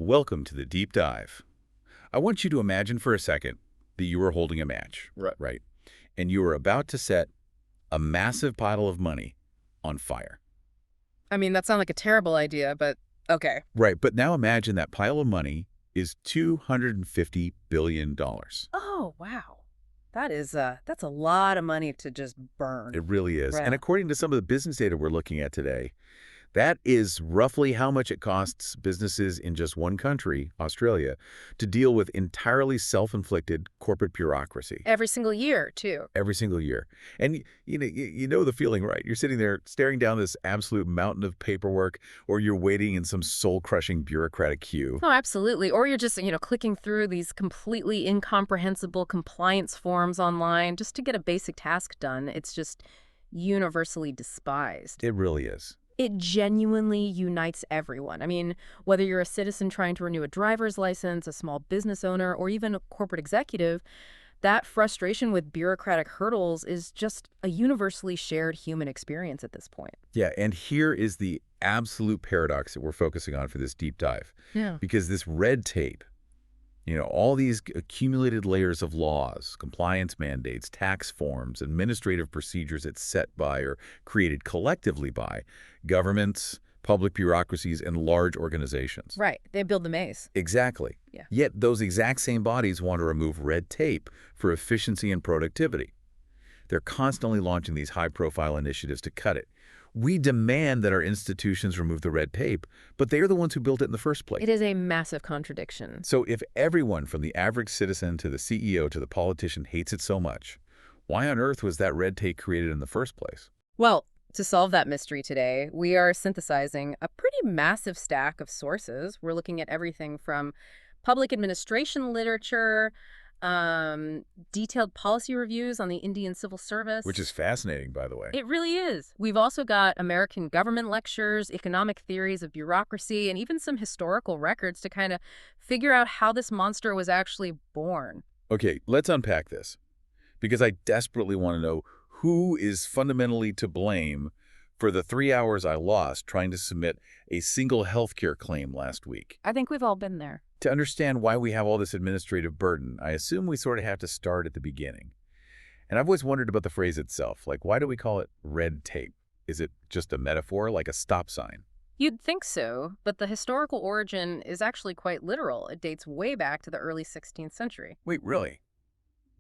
Welcome to the deep dive. I want you to imagine for a second that you are holding a match, right? And you are about to set a massive pile of money on fire. I mean, that sounds like a terrible idea, but okay. Right, but now imagine that pile of money is $250 billion. Oh, wow. That's a lot of money to just burn. It really is. Right. And according to some of the business data we're looking at today, that is roughly how much it costs businesses in just one country, Australia, to deal with entirely self-inflicted corporate bureaucracy Every single year, too. every single year. And you know the feeling, right? You're sitting there staring down this absolute mountain of paperwork, or you're waiting in some soul-crushing bureaucratic queue. Oh, absolutely. Or you're just, clicking through these completely incomprehensible compliance forms online just to get a basic task done. It's just universally despised. It really is. It genuinely unites everyone. I mean, whether you're a citizen trying to renew a driver's license, a small business owner, or even a corporate executive, that frustration with bureaucratic hurdles is just a universally shared human experience at this point. Yeah, and here is the absolute paradox that we're focusing on for this deep dive. Yeah. Because this red tape, all these accumulated layers of laws, compliance mandates, tax forms, administrative procedures it's set by or created collectively by governments, public bureaucracies, and large organizations. Right. They build the maze. Exactly. Yeah. Yet those exact same bodies want to remove red tape for efficiency and productivity. They're constantly launching these high-profile initiatives to cut it. We demand that our institutions remove the red tape, but they are the ones who built it in the first place. It is a massive contradiction. So if everyone from the average citizen to the CEO to the politician hates it so much, why on earth was that red tape created in the first place? Well, to solve that mystery today, we are synthesizing a pretty massive stack of sources. We're looking at everything from public administration literature, detailed policy reviews on the Indian civil service. Which is fascinating, by the way. It really is. We've also got American government lectures, economic theories of bureaucracy, and even some historical records to kind of figure out how this monster was actually born. Okay, let's unpack this, because I desperately want to know who is fundamentally to blame for the 3 hours I lost trying to submit a single healthcare claim last week. I think we've all been there. To understand why we have all this administrative burden, I assume we sort of have to start at the beginning. And I've always wondered about the phrase itself. Like, why do we call it red tape? Is it just a metaphor, like a stop sign? You'd think so, but the historical origin is actually quite literal. It dates way back to the early 16th century. Wait, really?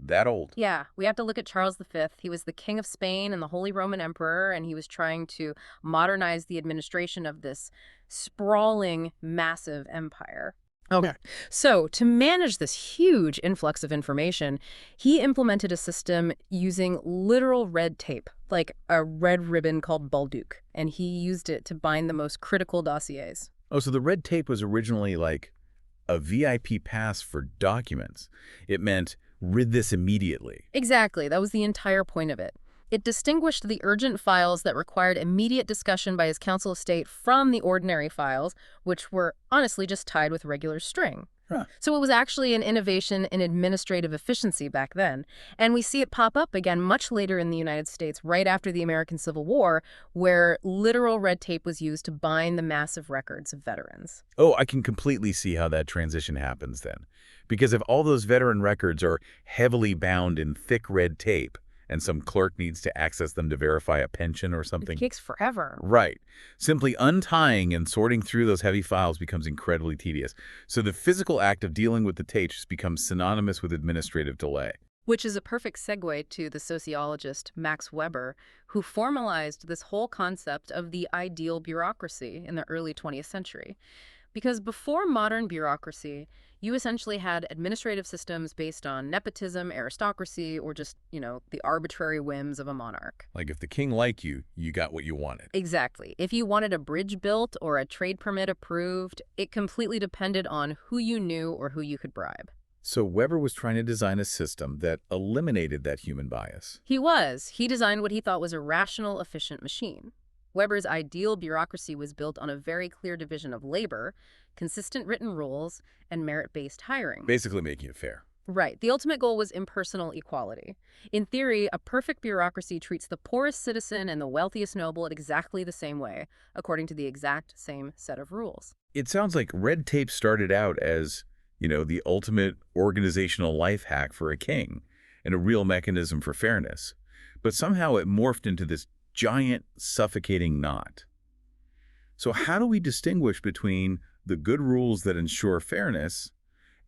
That old? Yeah, we have to look at Charles V. He was the King of Spain and the Holy Roman Emperor, and he was trying to modernize the administration of this sprawling, massive empire. Okay. So to manage this huge influx of information, he implemented a system using literal red tape, like a red ribbon called Balduc, and he used it to bind the most critical dossiers. Oh, so the red tape was originally like a VIP pass for documents. It meant read this immediately. Exactly. That was the entire point of it. It distinguished the urgent files that required immediate discussion by his Council of State from the ordinary files, which were honestly just tied with regular string. Huh. So it was actually an innovation in administrative efficiency back then. And we see it pop up again much later in the United States, right after the American Civil War, where literal red tape was used to bind the massive records of veterans. Oh, I can completely see how that transition happens then. Because if all those veteran records are heavily bound in thick red tape, and some clerk needs to access them to verify a pension or something. It takes forever. Right. Simply untying and sorting through those heavy files becomes incredibly tedious. So the physical act of dealing with the tape just becomes synonymous with administrative delay. Which is a perfect segue to the sociologist Max Weber, who formalized this whole concept of the ideal bureaucracy in the early 20th century. Because before modern bureaucracy, you essentially had administrative systems based on nepotism, aristocracy, or just, the arbitrary whims of a monarch. Like if the king liked you, you got what you wanted. Exactly. If you wanted a bridge built or a trade permit approved, it completely depended on who you knew or who you could bribe. So Weber was trying to design a system that eliminated that human bias. He was. He designed what he thought was a rational, efficient machine. Weber's ideal bureaucracy was built on a very clear division of labor, consistent written rules, and merit-based hiring. Basically making it fair. Right. The ultimate goal was impersonal equality. In theory, a perfect bureaucracy treats the poorest citizen and the wealthiest noble in exactly the same way, according to the exact same set of rules. It sounds like red tape started out as, the ultimate organizational life hack for a king and a real mechanism for fairness. But somehow it morphed into this giant, suffocating knot. So how do we distinguish between the good rules that ensure fairness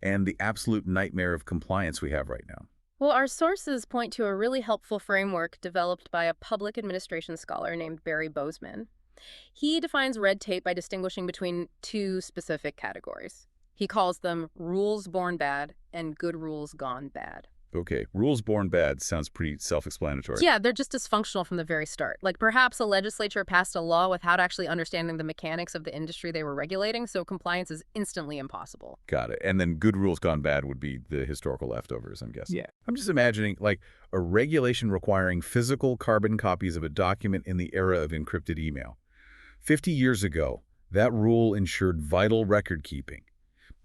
and the absolute nightmare of compliance we have right now? Well, our sources point to a really helpful framework developed by a public administration scholar named Barry Bozeman. He defines red tape by distinguishing between two specific categories. He calls them rules born bad and good rules gone bad. Okay, rules born bad sounds pretty self-explanatory. Yeah, they're just dysfunctional from the very start. Like perhaps a legislature passed a law without actually understanding the mechanics of the industry they were regulating, so compliance is instantly impossible. Got it. And then good rules gone bad would be the historical leftovers, I'm guessing. Yeah. I'm just imagining, like, a regulation requiring physical carbon copies of a document in the era of encrypted email. 50 years ago, that rule ensured vital record keeping.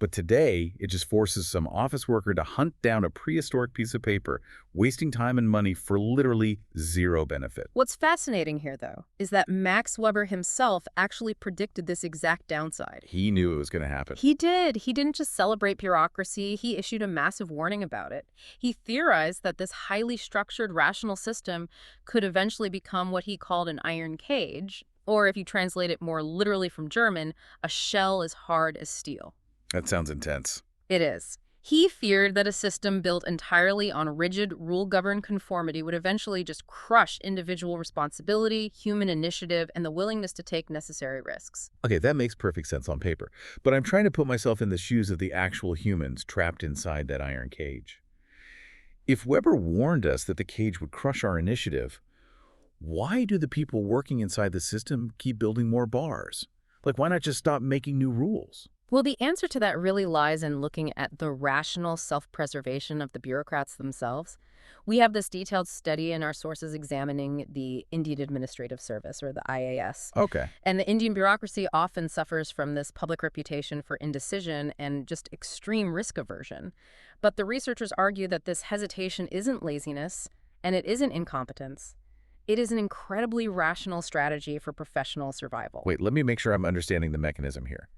But today, it just forces some office worker to hunt down a prehistoric piece of paper, wasting time and money for literally zero benefit. What's fascinating here, though, is that Max Weber himself actually predicted this exact downside. He knew it was going to happen. He did. He didn't just celebrate bureaucracy, he issued a massive warning about it. He theorized that this highly structured, rational system could eventually become what he called an iron cage, or if you translate it more literally from German, a shell as hard as steel. That sounds intense. It is. He feared that a system built entirely on rigid, rule-governed conformity would eventually just crush individual responsibility, human initiative, and the willingness to take necessary risks. Okay, that makes perfect sense on paper. But I'm trying to put myself in the shoes of the actual humans trapped inside that iron cage. If Weber warned us that the cage would crush our initiative, why do the people working inside the system keep building more bars? Like, why not just stop making new rules? Well, the answer to that really lies in looking at the rational self-preservation of the bureaucrats themselves. We have this detailed study in our sources examining the Indian Administrative Service, or the IAS. Okay. And the Indian bureaucracy often suffers from this public reputation for indecision and just extreme risk aversion. But the researchers argue that this hesitation isn't laziness, and it isn't incompetence. It is an incredibly rational strategy for professional survival. Wait, let me make sure I'm understanding the mechanism here.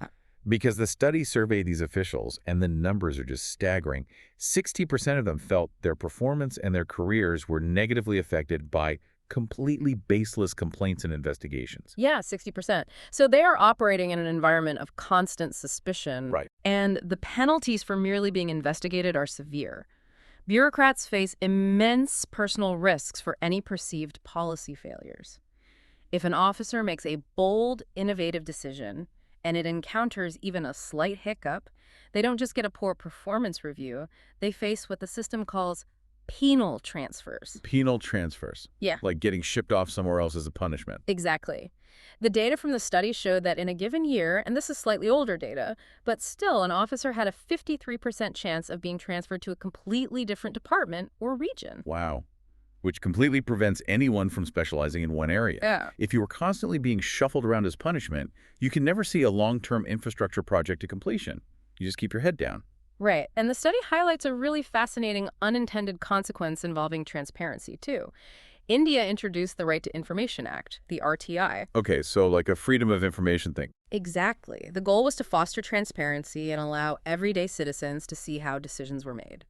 Because the study surveyed these officials, and the numbers are just staggering. 60% of them felt their performance and their careers were negatively affected by completely baseless complaints and investigations. Yeah, 60%. So they are operating in an environment of constant suspicion. Right. And the penalties for merely being investigated are severe. Bureaucrats face immense personal risks for any perceived policy failures. If an officer makes a bold, innovative decision, and it encounters even a slight hiccup, they don't just get a poor performance review, they face what the system calls penal transfers. Penal transfers. Yeah. Like getting shipped off somewhere else as a punishment. Exactly. The data from the study showed that in a given year, and this is slightly older data, but still an officer had a 53% chance of being transferred to a completely different department or region. Wow. Which completely prevents anyone from specializing in one area. Yeah. If you are constantly being shuffled around as punishment, you can never see a long-term infrastructure project to completion. You just keep your head down. Right. And the study highlights a really fascinating unintended consequence involving transparency, too. India introduced the Right to Information Act, the RTI. Okay, so like a freedom of information thing. Exactly. The goal was to foster transparency and allow everyday citizens to see how decisions were made.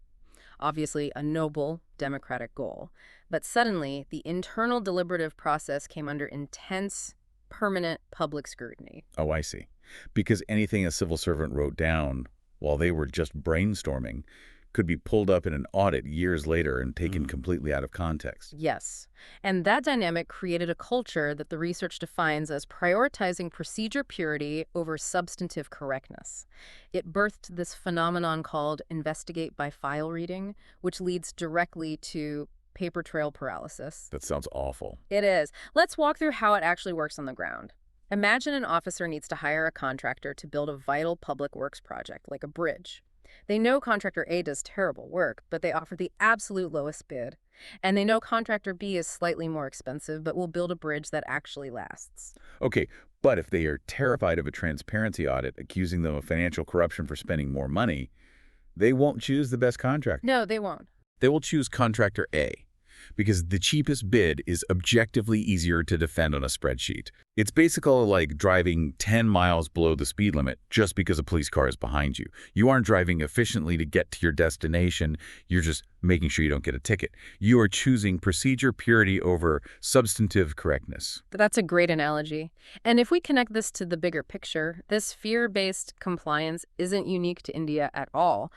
Obviously, a noble, democratic goal. But suddenly, the internal deliberative process came under intense, permanent public scrutiny. Oh, I see. Because anything a civil servant wrote down while they were just brainstorming could be pulled up in an audit years later and taken completely out of context. Yes. And that dynamic created a culture that the research defines as prioritizing procedure purity over substantive correctness. It birthed this phenomenon called investigate by file reading, which leads directly to paper trail paralysis. That sounds awful. It is. Let's walk through how it actually works on the ground. Imagine an officer needs to hire a contractor to build a vital public works project, like a bridge. They know contractor A does terrible work, but they offer the absolute lowest bid. And they know contractor B is slightly more expensive, but will build a bridge that actually lasts. Okay, but if they are terrified of a transparency audit accusing them of financial corruption for spending more money, They won't choose the best contractor. No, they won't. They will choose contractor A because the cheapest bid is objectively easier to defend on a spreadsheet. It's basically like driving 10 miles below the speed limit just because a police car is behind you. You aren't driving efficiently to get to your destination. You're just making sure you don't get a ticket. You are choosing procedure purity over substantive correctness. That's a great analogy. And if we connect this to the bigger picture, this fear-based compliance isn't unique to India at all.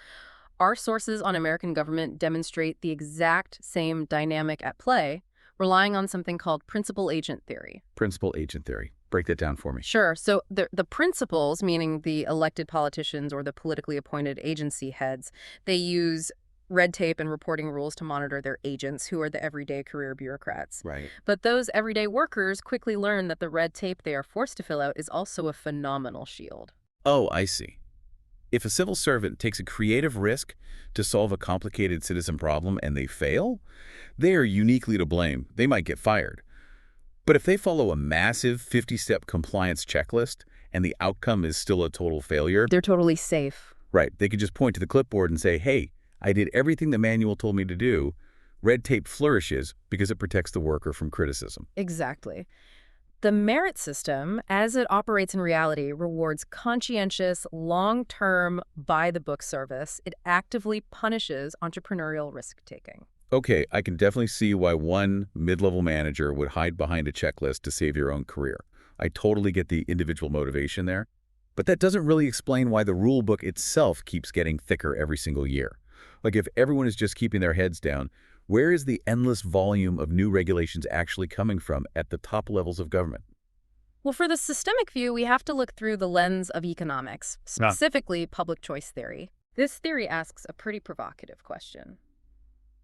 Our sources on American government demonstrate the exact same dynamic at play, relying on something called principal agent theory. Principal agent theory. Break that down for me. Sure. So the principals, meaning the elected politicians or the politically appointed agency heads, they use red tape and reporting rules to monitor their agents, who are the everyday career bureaucrats. Right. But those everyday workers quickly learn that the red tape they are forced to fill out is also a phenomenal shield. Oh, I see. If a civil servant takes a creative risk to solve a complicated citizen problem and they fail, they are uniquely to blame. They might get fired. But if they follow a massive 50-step compliance checklist and the outcome is still a total failure, They're totally safe. right, they could just point to the clipboard and say, hey, I did everything the manual told me to do. Red tape flourishes because it protects the worker from criticism. Exactly. The merit system, as it operates in reality, rewards conscientious, long-term, by-the-book service. It actively punishes entrepreneurial risk-taking. Okay, I can definitely see why one mid-level manager would hide behind a checklist to save your own career. I totally get the individual motivation there. But that doesn't really explain why the rule book itself keeps getting thicker every single year. Like if everyone is just keeping their heads down, where is the endless volume of new regulations actually coming from at the top levels of government? Well, for the systemic view, we have to look through the lens of economics, specifically public choice theory. This theory asks a pretty provocative question.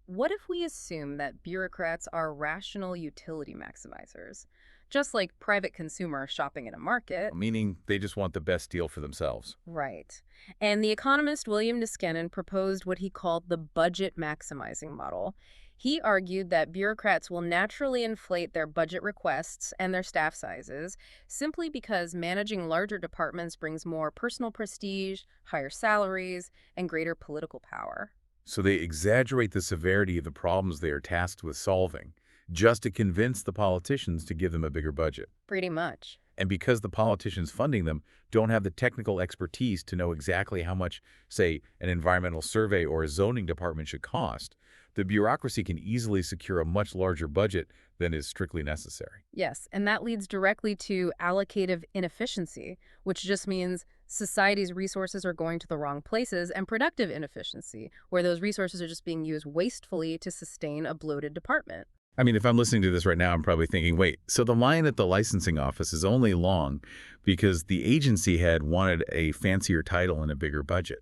What if we assume that bureaucrats are rational utility maximizers, just like private consumers shopping in a market? Meaning they just want the best deal for themselves. Right. And the economist William Niskanen proposed what he called the budget maximizing model. He argued that bureaucrats will naturally inflate their budget requests and their staff sizes simply because managing larger departments brings more personal prestige, higher salaries, and greater political power. So they exaggerate the severity of the problems they are tasked with solving, just to convince the politicians to give them a bigger budget. Pretty much. And because the politicians funding them don't have the technical expertise to know exactly how much, say, an environmental survey or a zoning department should cost, the bureaucracy can easily secure a much larger budget than is strictly necessary. Yes, and that leads directly to allocative inefficiency, which just means society's resources are going to the wrong places, and productive inefficiency, where those resources are just being used wastefully to sustain a bloated department. I mean, if I'm listening to this right now, I'm probably thinking, wait, so the line at the licensing office is only long because the agency head wanted a fancier title and a bigger budget.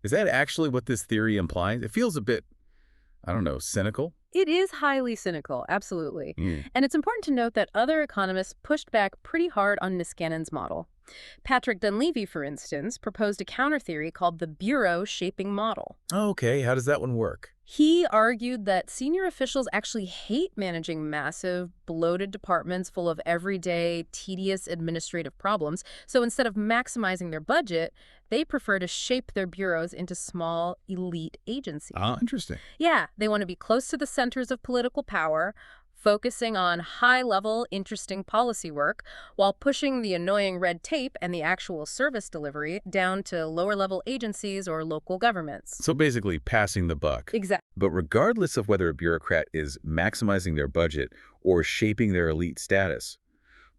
Is that actually what this theory implies? It feels a bit, I don't know, cynical. It is highly cynical, absolutely. And it's important to note that other economists pushed back pretty hard on Niskanen's model. Patrick Dunleavy, for instance, proposed a counter-theory called the bureau shaping model. Okay, how does that one work? He argued that senior officials actually hate managing massive, bloated departments full of everyday, tedious administrative problems. So instead of maximizing their budget, they prefer to shape their bureaus into small, elite agencies. Ah, interesting. Yeah, they want to be close to the centers of political power, focusing on high-level, interesting policy work while pushing the annoying red tape and the actual service delivery down to lower-level agencies or local governments. So basically passing the buck. Exactly. But regardless of whether a bureaucrat is maximizing their budget or shaping their elite status,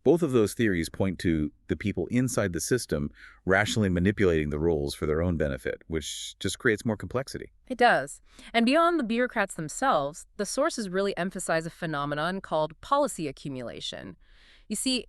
both of those theories point to the people inside the system rationally manipulating the rules for their own benefit, which just creates more complexity. It does. And beyond the bureaucrats themselves, the sources really emphasize a phenomenon called policy accumulation. You see,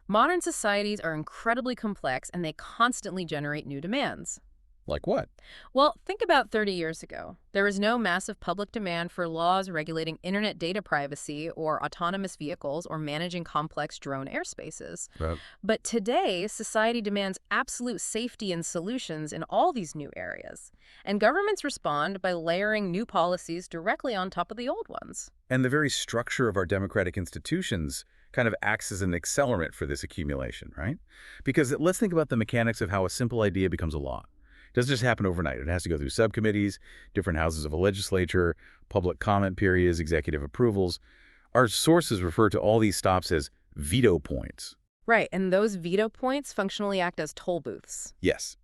modern societies are incredibly complex and they constantly generate new demands. Like what? Well, think about 30 years ago. There was no massive public demand for laws regulating internet data privacy or autonomous vehicles or managing complex drone airspaces. Right. But today, society demands absolute safety and solutions in all these new areas. And governments respond by layering new policies directly on top of the old ones. And the very structure of our democratic institutions kind of acts as an accelerant for this accumulation, right? Because let's think about the mechanics of how a simple idea becomes a law. It doesn't just happen overnight. It has to go through subcommittees, different houses of a legislature, public comment periods, executive approvals. Our sources refer to all these stops as veto points. Right, and those veto points functionally act as toll booths. Yes.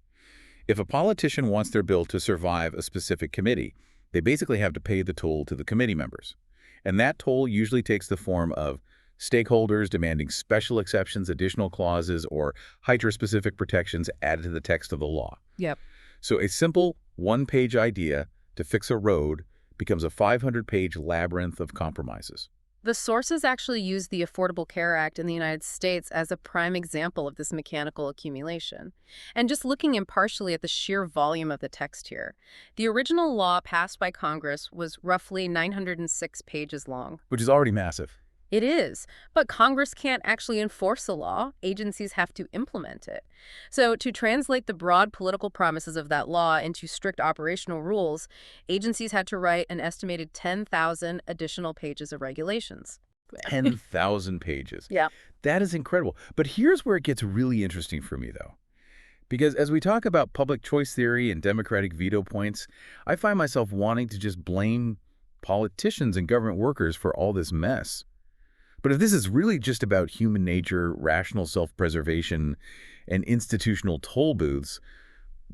If a politician wants their bill to survive a specific committee, they basically have to pay the toll to the committee members. And that toll usually takes the form of stakeholders demanding special exceptions, additional clauses, or HITRA-specific protections added to the text of the law. Yep. So a simple one-page idea to fix a road becomes a 500-page labyrinth of compromises. The sources actually use the Affordable Care Act in the United States as a prime example of this mechanical accumulation. And just looking impartially at the sheer volume of the text here, the original law passed by Congress was roughly 906 pages long. Which is already massive. It is, but Congress can't actually enforce a law. Agencies have to implement it. So to translate the broad political promises of that law into strict operational rules, agencies had to write an estimated 10,000 additional pages of regulations. 10,000 pages. Yeah. That is incredible. But here's where it gets really interesting for me, though. Because as we talk about public choice theory and democratic veto points, I find myself wanting to just blame politicians and government workers for all this mess. But if this is really just about human nature, rational self-preservation, and institutional toll booths,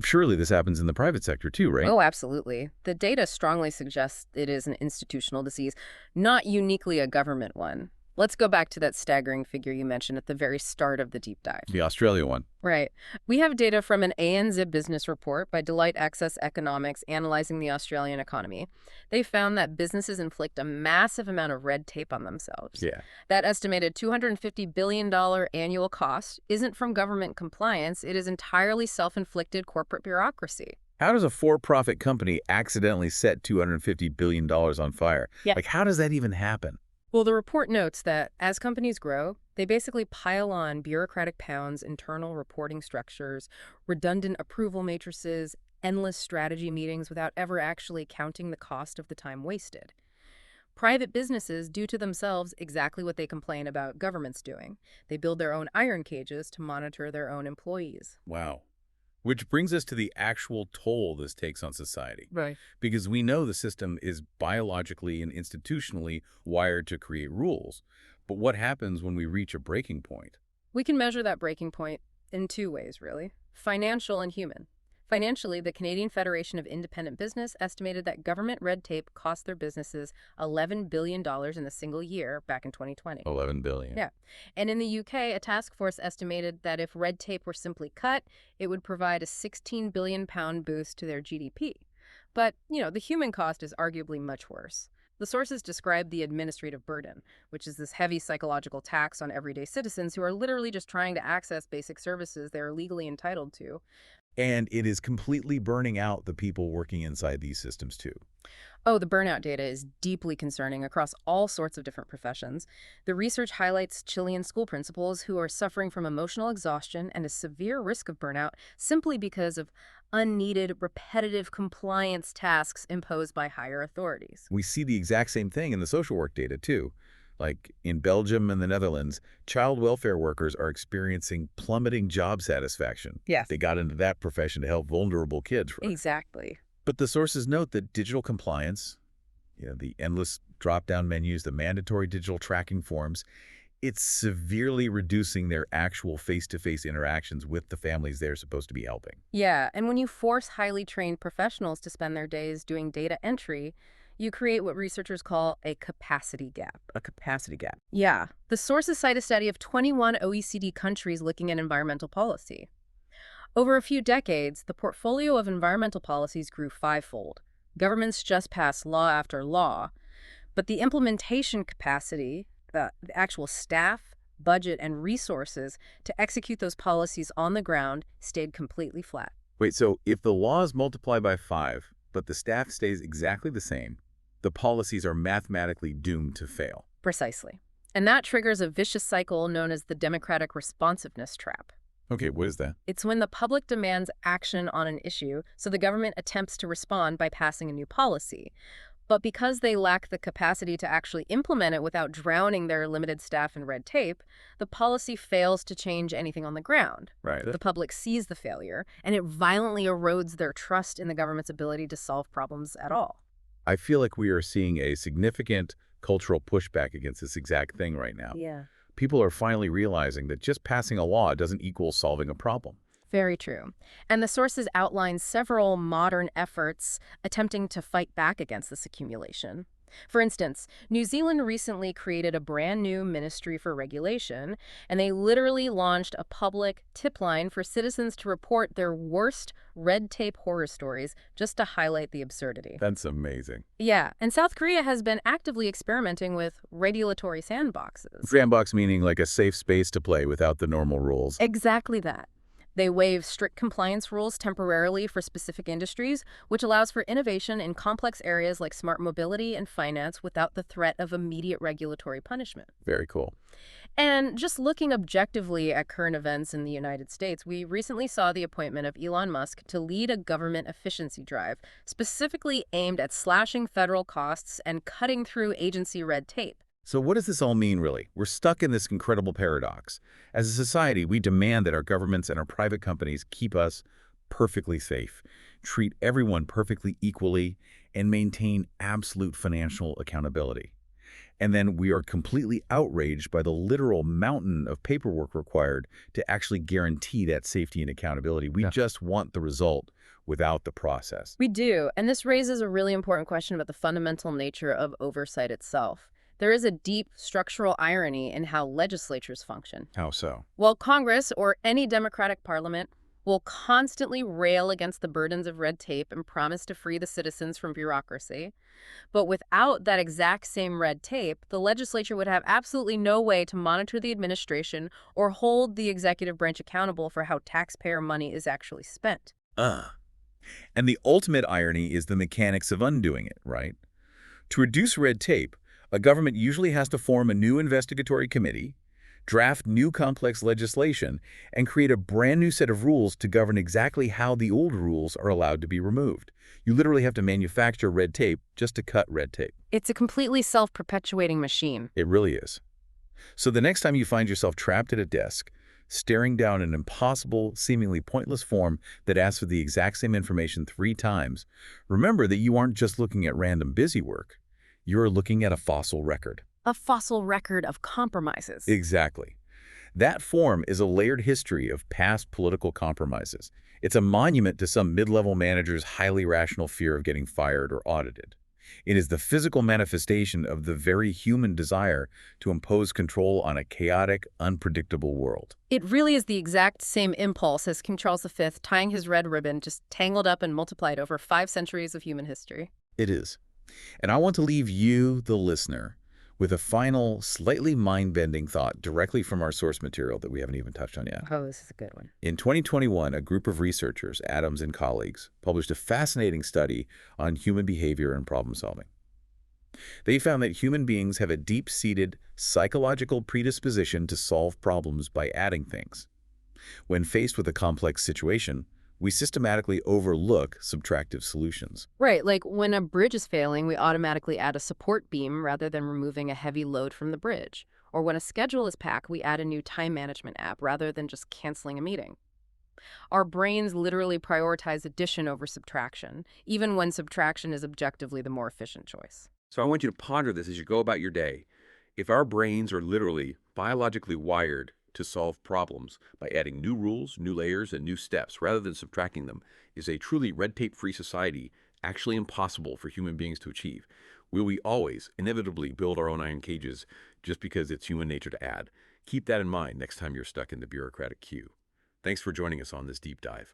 surely this happens in the private sector too, right? Oh, absolutely. The data strongly suggests it is an institutional disease, not uniquely a government one. Let's go back to that staggering figure you mentioned at the very start of the deep dive. The Australia one. Right. We have data from an ANZ business report by Deloitte Access Economics analyzing the Australian economy. They found that businesses inflict a massive amount of red tape on themselves. Yeah. That estimated $250 billion annual cost isn't from government compliance. It is entirely self-inflicted corporate bureaucracy. How does a for-profit company accidentally set $250 billion on fire? Yeah. Like, how does that even happen? Well, the report notes that as companies grow, they basically pile on bureaucratic pounds, internal reporting structures, redundant approval matrices, endless strategy meetings without ever actually counting the cost of the time wasted. Private businesses do to themselves exactly what they complain about governments doing. They build their own iron cages to monitor their own employees. Wow. Which brings us to the actual toll this takes on society. Right. Because we know the system is biologically and institutionally wired to create rules. But what happens when we reach a breaking point? We can measure that breaking point in two ways, really. Financial and human. Financially, the Canadian Federation of Independent Business estimated that government red tape cost their businesses $11 billion in a single year back in 2020. 11 billion. Yeah. And in the UK, a task force estimated that if red tape were simply cut, it would provide a £16 billion boost to their GDP. But, the human cost is arguably much worse. The sources describe the administrative burden, which is this heavy psychological tax on everyday citizens who are literally just trying to access basic services they're legally entitled to. And it is completely burning out the people working inside these systems too. Oh, the burnout data is deeply concerning across all sorts of different professions. The research highlights Chilean school principals who are suffering from emotional exhaustion and a severe risk of burnout simply because of unneeded, repetitive compliance tasks imposed by higher authorities. We see the exact same thing in the social work data too. Like in Belgium and the Netherlands, child welfare workers are experiencing plummeting job satisfaction. Yes. They got into that profession to help vulnerable kids. Right? Exactly. But the sources note that digital compliance, the endless drop-down menus, the mandatory digital tracking forms, it's severely reducing their actual face-to-face interactions with the families they're supposed to be helping. Yeah, and when you force highly trained professionals to spend their days doing data entry, you create what researchers call a capacity gap. A capacity gap. Yeah. The sources cite a study of 21 OECD countries looking at environmental policy. Over a few decades, the portfolio of environmental policies grew fivefold. Governments just passed law after law, but the implementation capacity, the actual staff, budget, and resources to execute those policies on the ground stayed completely flat. Wait, so if the laws multiply by 5, but the staff stays exactly the same, the policies are mathematically doomed to fail. Precisely. And that triggers a vicious cycle known as the democratic responsiveness trap. Okay, what is that? It's when the public demands action on an issue, so the government attempts to respond by passing a new policy. But because they lack the capacity to actually implement it without drowning their limited staff in red tape, the policy fails to change anything on the ground. Right. The public sees the failure, and it violently erodes their trust in the government's ability to solve problems at all. I feel like we are seeing a significant cultural pushback against this exact thing right now. Yeah. People are finally realizing that just passing a law doesn't equal solving a problem. Very true. And the sources outline several modern efforts attempting to fight back against this accumulation. For instance, New Zealand recently created a brand new Ministry for Regulation, and they literally launched a public tip line for citizens to report their worst red tape horror stories just to highlight the absurdity. That's amazing. Yeah, and South Korea has been actively experimenting with regulatory sandboxes. Sandbox meaning like a safe space to play without the normal rules. Exactly that. They waive strict compliance rules temporarily for specific industries, which allows for innovation in complex areas like smart mobility and finance without the threat of immediate regulatory punishment. Very cool. And just looking objectively at current events in the United States, we recently saw the appointment of Elon Musk to lead a government efficiency drive, specifically aimed at slashing federal costs and cutting through agency red tape. So what does this all mean, really? We're stuck in this incredible paradox. As a society, we demand that our governments and our private companies keep us perfectly safe, treat everyone perfectly equally, and maintain absolute financial accountability. And then we are completely outraged by the literal mountain of paperwork required to actually guarantee that safety and accountability. We just want the result without the process. We do, and this raises a really important question about the fundamental nature of oversight itself. There is a deep structural irony in how legislatures function. How so? Well, Congress, or any democratic parliament, will constantly rail against the burdens of red tape and promise to free the citizens from bureaucracy. But without that exact same red tape, the legislature would have absolutely no way to monitor the administration or hold the executive branch accountable for how taxpayer money is actually spent. And the ultimate irony is the mechanics of undoing it, right? To reduce red tape, a government usually has to form a new investigatory committee, draft new complex legislation, and create a brand new set of rules to govern exactly how the old rules are allowed to be removed. You literally have to manufacture red tape just to cut red tape. It's a completely self-perpetuating machine. It really is. So the next time you find yourself trapped at a desk, staring down an impossible, seemingly pointless form that asks for the exact same information 3 times, remember that you aren't just looking at random busy work. You're looking at a fossil record. A fossil record of compromises. Exactly. That form is a layered history of past political compromises. It's a monument to some mid-level manager's highly rational fear of getting fired or audited. It is the physical manifestation of the very human desire to impose control on a chaotic, unpredictable world. It really is the exact same impulse as King Charles V tying his red ribbon, just tangled up and multiplied over 5 centuries of human history. It is. And I want to leave you, the listener, with a final, slightly mind-bending thought directly from our source material that we haven't even touched on yet. Oh, this is a good one. In 2021, a group of researchers, Adams and colleagues, published a fascinating study on human behavior and problem solving. They found that human beings have a deep-seated psychological predisposition to solve problems by adding things. When faced with a complex situation, we systematically overlook subtractive solutions. Right, like when a bridge is failing, we automatically add a support beam rather than removing a heavy load from the bridge. Or when a schedule is packed, we add a new time management app rather than just canceling a meeting. Our brains literally prioritize addition over subtraction, even when subtraction is objectively the more efficient choice. So I want you to ponder this as you go about your day. If our brains are literally biologically wired to solve problems by adding new rules, new layers, and new steps rather than subtracting them, is a truly red tape-free society actually impossible for human beings to achieve? Will we always inevitably build our own iron cages just because it's human nature to add? Keep that in mind next time you're stuck in the bureaucratic queue. Thanks for joining us on this deep dive.